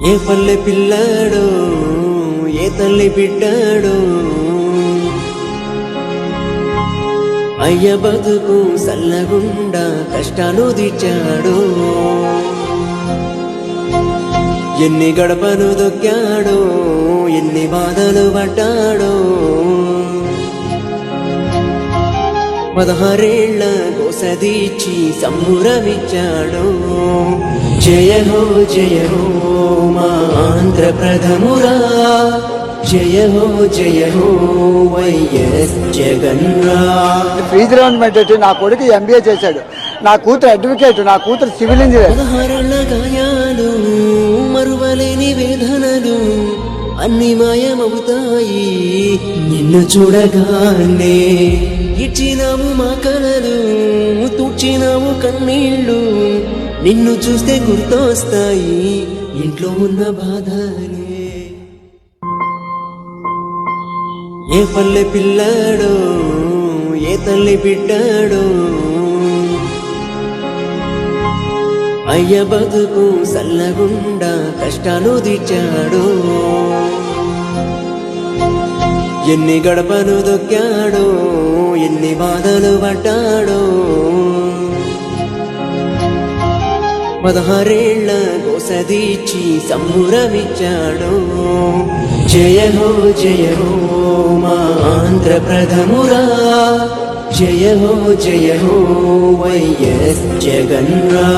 ఏ పల్లె పిల్లాడో ఏ తల్లి బిడ్డాడో అయ్య బతుకు సల్లగుండా కష్టాలు తీర్చాడు. ఎన్ని గడపలు దొక్కాడో ఎన్ని బాధలు పడ్డాడో 16 ఏళ్ల కోసదీచి సంబురమిచ్చాడు. జయ హో మా ఆంధ్ర ప్రథమురా, జయ హో వైఎస్ జగన్ రా. ఫీజు రియంబర్స్మెంట్ పెట్టి నా కొడుకు ఎంబీఏ చేశాడు, నా కూతురు అడ్వకేట్, నా కూతురు సివిల్ ఇంజనీర్. 16 ఏళ్ల గాయాలు మరువలేని వేదనలు అన్ని మాయమవుతాయి నిన్ను చూడగానే. ఇచ్చినావు మా కలలు తుడిచినావు కన్నీళ్ళు, నిన్ను చూస్తే గుర్తొస్తాయి ఇంట్లో ఉన్న బాధలే. ఏ పల్లె పిల్లాడో ఏ తల్లి బిడ్డాడో అయ్య బతుకు సల్లగుండా కష్టాలు తీర్చాడు. ఎన్ని గడపలు దొక్కాడో ఎన్ని బాధలు పడ్డాడో 16 ఏళ్ల కోసదీచి సంబురమిచ్చాడు. జయ హో మా ఆంధ్ర ప్రథమురా, జయ హో వైఎస్ జగన్ రా.